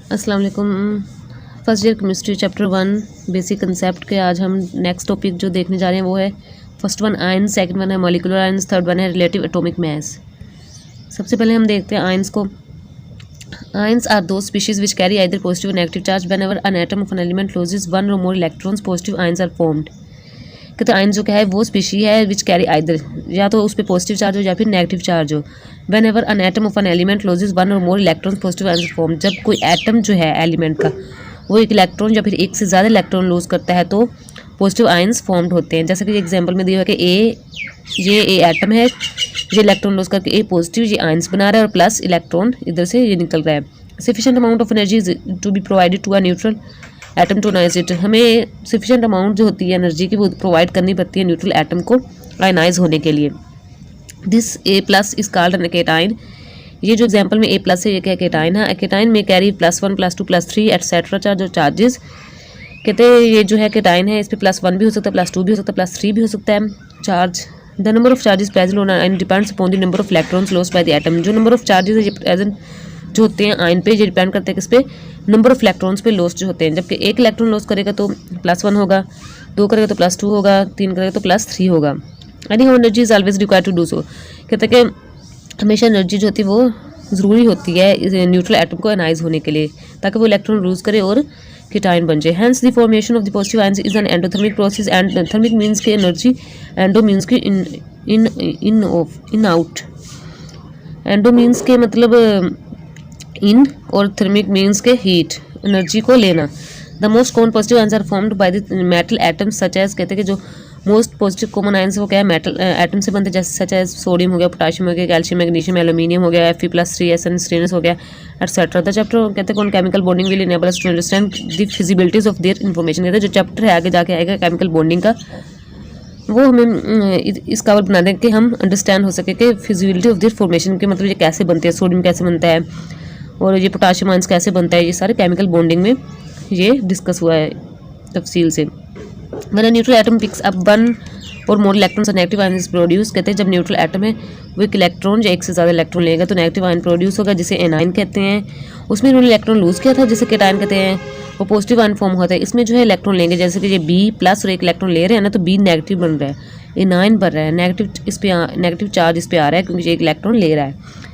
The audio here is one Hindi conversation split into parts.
अस्सलाम वालेकुम। First year chemistry chapter 1 basic concept के आज हम नेक्स्ट टॉपिक जो देखने जा रहे हैं वो है first one ion, second one है मॉलिक्यूलर आयंस, थर्ड वन है रिलेटिव एटॉमिक मास। सबसे पहले हम देखते हैं आयंस को। Ions are the species which carry either positive और negative charge whenever an atom of an element loses one और more electrons positive ions are formed. कहते हैं आयन जो क्या है वो स्पीशी है विच कैरी आइदर, या तो उस पर पॉजिटिव चार्ज हो या फिर नेगेटिव चार्ज हो। Whenever an atom of an element loses one और more electrons positive ions form, जब कोई एटम जो है एलिमेंट का वो एक इलेक्ट्रॉन या फिर एक से ज़्यादा इलेक्ट्रॉन लॉस करता है तो पॉजिटिव आयंस फॉर्म्ड होते हैं। जैसे कि एग्जांपल में दिया हुआ है कि ये एटम है, ये इलेक्ट्रॉन लॉस करके ए पॉजिटिव ये आयंस बना रहा है और प्लस इलेक्ट्रॉन इधर से ये निकल रहा है। Sufficient amount of energy to be provided to a neutral atom to ionise it, हमें सफिशिएंट अमाउंट जो होती है एनर्जी की वो प्रोवाइड करनी पड़ती है न्यूट्रल एटम को आयनाइज होने के लिए। This A plus is called an cation. ये जो एग्जांपल में ए प्लस है ये क्या केटाइन है। केटाइन में कैरी +1 +2 +3 एटसेट्रा चार्ज और चार्जेस। कहते हैं ये जो है केटाइन है इस पर +1 भी हो सकता है, +2 भी हो सकता है, +3 भी हो सकता है charge. The number of charges present on ion depends upon the number of electrons lost by the atom. जो नंबर ऑफ चार्जेस है प्रेजेंट जो होते हैं आयन पे ये डिपेंड करते हैं किस पे, नंबर ऑफ इलेक्ट्रॉन्स पे लॉस्ट जो होते हैं। जबकि एक इलेक्ट्रॉन लॉस करेगा तो +1 होगा, 2 करेगा तो +2 होगा, 3 करेगा तो +3 होगा। Anyhow energy is always required to do so. कहते हैं कि हमेशा एनर्जी जो होती है वो ज़रूरी होती है न्यूट्रल एटम को आयनाइज होने के लिए ताकि वो इलेक्ट्रॉन लूज करे और केटाइन बन जाए। Hence the formation of the positive ions is an endothermic process. Endo thermic means के एनर्जी, एंडो मीन्स के इन आउट। एंडो मीन्स के मतलब इन और थर्मिक मीन्स के हीट, एनर्जी को लेना। The most common positive ions are formed by the metal atoms such as, कहते हैं कि जो मोस्ट पॉजिटिव कॉमन आयंस वो क्या है मेटल एटम से बनते हैं, जैसे सच एज सोडियम हो गया, पोटाशियम हो गया, कैल्शियम, मैग्नीशियम, एल्यूमिनियम हो गया, Fe+3SN स्टेनस हो गया एटसेट्रा। द चैप्टर कहते हैं कौन chemical bonding will enable us to understand the feasibilities of their information. कहते हैं जो चैप्टर है आगे जाके आएगा केमिकल बॉन्डिंग का वो हमें इस काबल बना दें कि हम अंडरस्टैंड हो सके कि फिजिबिलिटी ऑफ देयर फॉर्मेशन के मतलब ये कैसे बनते हैं, सोडियम कैसे बनता है और ये पोटाशियम आयंस कैसे बनता है, ये सारे केमिकल बॉन्डिंग में ये डिस्कस हुआ है तफसील से। When neutral atom picks up one और more electrons negative ion is produce. कहते हैं जब न्यूट्रल एटम है वो एक इलेक्ट्रॉन या एक से ज़्यादा इलेक्ट्रॉन लेगा तो नेगेटिव आयन प्रोड्यूस होगा जिसे एनाइन कहते हैं। उसमें इन्होंने इलेक्ट्रॉन लूज किया था जिसे केटाइन कहते हैं। वो पॉजिटिव आयन फॉर्म होता है, इसमें जो है इलेक्ट्रॉन लेंगे, जैसे कि ये B+ और एक इलेक्ट्रॉन ले रहे हैं ना तो B नेगेटिव बन रहा है, एनाइन बन रहा है, नेगेटिव चार्ज इस पर आ रहा है क्योंकि ये एक इलेक्ट्रॉन ले रहा है।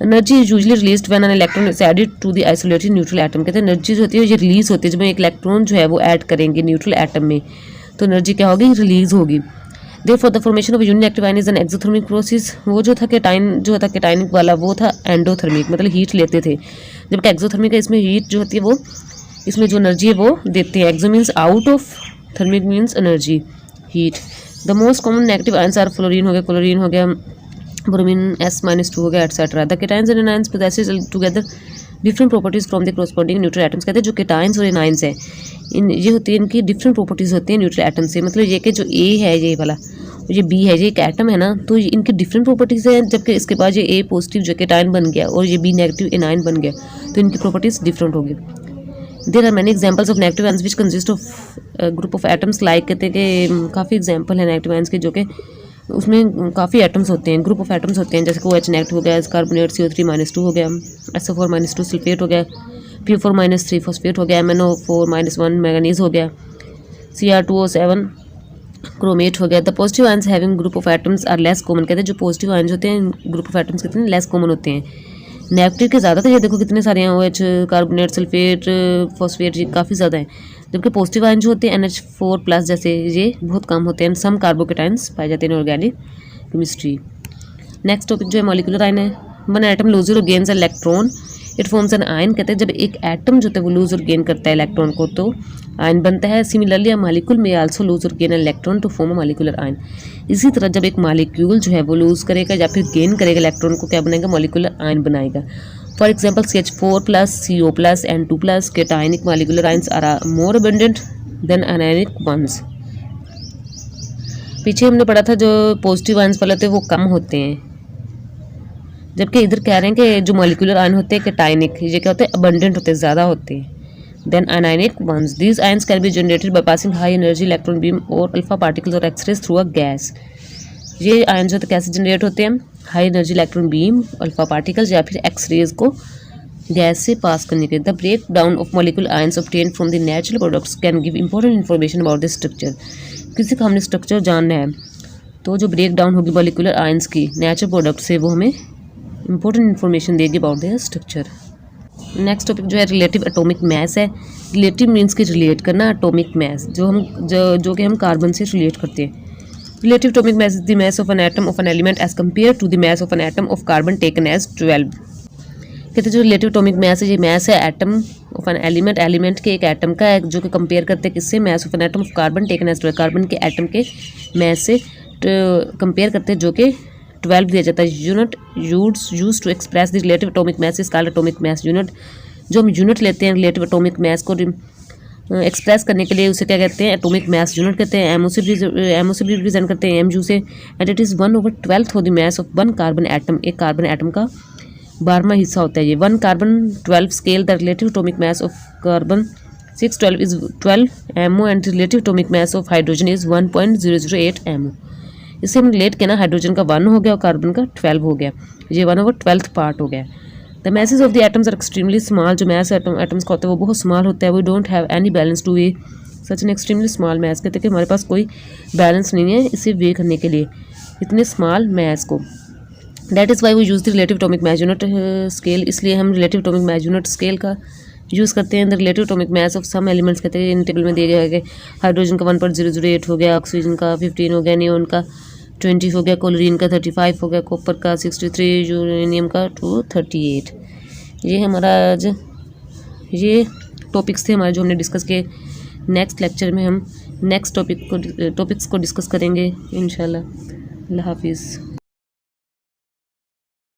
Energy is usually release when an electron is added to the isolated neutral atom. कहते हैं एनर्जी जो होती है ये रिलीज होती है जब एक इलेक्ट्रॉन जो है वो ऐड करेंगे न्यूट्रल एटम में तो एनर्जी क्या होगी, रिलीज होगी। Therefore the formation of unit active ion is an exothermic process. वो जो था केटाइन जो था केटाइनिक वाला वो था एंडोथर्मिक, मतलब हीट लेते थे, जबकि एक्सोथर्मिक है इसमें हीट जो होती है वो इसमें जो एनर्जी है वो देते हैं। Exo means out of, thermic means energy heat. The most common negative ions are fluorine हो गया, क्लोरीन हो गया, ब्रोमीन S-2 हो गया etcetera. The cations and anions possesses together different properties from the corresponding neutral atoms. कहते हैं जो केटाइंस और एनाइंस है ये होती है इनकी डिफरेंट प्रॉपर्टीज होती है न्यूट्रल एटम से। मतलब ये कि जो A है ये वाला, ये B है, ये एक एटम है ना तो इनकी डिफरेंट प्रॉपर्टीज है। जबकि इसके बाद ये A पॉजिटिव जो केटाइन बन गया और ये B नेगेटिव एनाइन बन गया तो इनकी प्रॉपर्टीज डिफरेंट होगी। There are many examples of negative ions which consist of group of atoms like, कहते हैं कि काफ़ी एग्जाम्पल है नेगेटिव आयंस के जो कि उसमें काफ़ी एटम्स होते हैं, ग्रुप ऑफ एटम्स होते हैं, जैसे कि OH नेगेटिव हो गया, कार्बोनेट CO3-2 हो गया, SO4-2 सल्फेट हो गया, PO4-3 फॉस्फेट हो गया, MnO4-1 मैंगनीज हो गया, Cr2O7 क्रोमेट हो गया। The positive ions having group of atoms are less common. कहते हैं जो पॉजिटिव आयंस होते हैं ग्रुप ऑफ एटम्स कितने लेस कॉमन होते हैं, नेगेटिव के ज़्यादा थे। ये देखो कितने सारे हैं, OH, कार्बोनेट, सल्फेट, फॉस्फेट, ये काफ़ी ज़्यादा हैं। जबकि पॉजिटिव आयन जो होते हैं NH4+ जैसे ये बहुत कम होते हैं। सम कार्बोकेटाइंस पाए जाते हैं in organic chemistry. Next topic जो है मॉलिक्यूलर आयन है। वन एटम लूजर और gains electron it forms an ion. कहते हैं जब एक एटम जो होता है वो लूज और गेन करता है इलेक्ट्रॉन को तो आयन बनता है। Similarly a molecule may also lose और gain electron to form a molecular ion. इसी तरह जब एक मॉलिक्यूल जो है वो लूज करेगा या फिर गेन करेगा इलेक्ट्रॉन को क्या बनाएगा, मॉलिक्यूलर आयन बनाएगा। For example CH4+, CO+, N2+। Cationic molecular ions are more abundant than anionic ones. पीछे हमने पढ़ा था जो पॉजिटिव आयंस वाले होते हैं वो कम होते हैं, जबकि इधर कह रहे हैं कि जो मॉलिक्यूलर आयन होते हैं केटाइनिक ये क्या होते हैं, अबंडेंट होते हैं, ज़्यादा होते हैं than anionic ones. These ions can be generated by passing high energy electron beam और अल्फा पार्टिकल्स और एक्सरेज थ्रू अ गैस। ये आयन जो कैसे जनरेट होते हैं, high energy electron beam, alpha particles या फिर एक्सरेज को गैस से पास करने के। The break down of molecular ions obtained from the natural products can give important information about the structure. किसी का हमने स्ट्रक्चर जानना है तो जो ब्रेक डाउन होगी मॉलिक्यूलर आयंस की नेचुरल प्रोडक्ट से, वो हमें इंपॉर्टेंट इन्फॉर्मेशन देगी about the structure. Next topic जो है रिलेटिव एटॉमिक मास है। रिलेटिव मीन्स की रिलेट करना, एटॉमिक मास जो कि हम कार्बन से रिलेट करते हैं। Relative atomic mass is the mass of an atom of an element as compare to the mass of an atom of carbon taken as 12। कहते हैं जो रिलेटिव एटॉमिक मास है, ये मास है एटम ऑफ एन एलिमेंट के एक एटम का है, जो कि कंपेयर करते हैं किससे, mass of an atom of carbon taken as 12, carbon के एटम के मास से कंपेयर करते हैं, जो कि 12 दिया जाता है। Unit use to express the relative atomic mass is called atomic mass unit. जो हम यूनिट लेते हैं रिलेटिव एटॉमिक मास को एक्सप्रेस करने के लिए, उसे क्या कहते हैं, एटॉमिक मास यूनिट कहते हैं। एमओ से भी रिप्रेजेंट करते हैं एमयू से। And it is 1/12 of the mass of one carbon atom. एक कार्बन एटम का 12वां हिस्सा होता है ये। 1 carbon 12 scale the relative atomic mass of carbon 612 is 12 amu and relative atomic mass of hydrogen is 1.008 amu. इससे हम रिलेट किया ना, हाइड्रोजन का 1 हो गया और कार्बन का 12 हो गया, ये 1/12 पार्ट हो गया। The masses of the atoms are extremely small. जो मैस एटम्स का होता है वो बहुत स्मॉल होता है। We don't have any balance to weigh such an extremely small mass. कहते हैं कि हमारे पास कोई बैलेंस नहीं है इसे वे करने के लिए इतने स्मॉल मैस को। That is why we use the relative atomic mass unit scale. इसलिए हम relative atomic mass unit scale का यूज़ करते हैं। The relative atomic mass of some elements कहते हैं इन टेबल में दिए गए हैं। हाइड्रोजन का 1.008 हो गया, ऑक्सीजन का 15 हो गया, नियोन का 20 हो गया, क्लोरीन का 35 हो गया, कॉपर का 63, यूरेनियम का 238। ये हमारा आज ये टॉपिक्स थे हमारे जो हमने डिस्कस किए। नेक्स्ट लेक्चर में हम नेक्स्ट टॉपिक्स को डिस्कस करेंगे इंशाल्लाह। अल्लाह हाफिज़।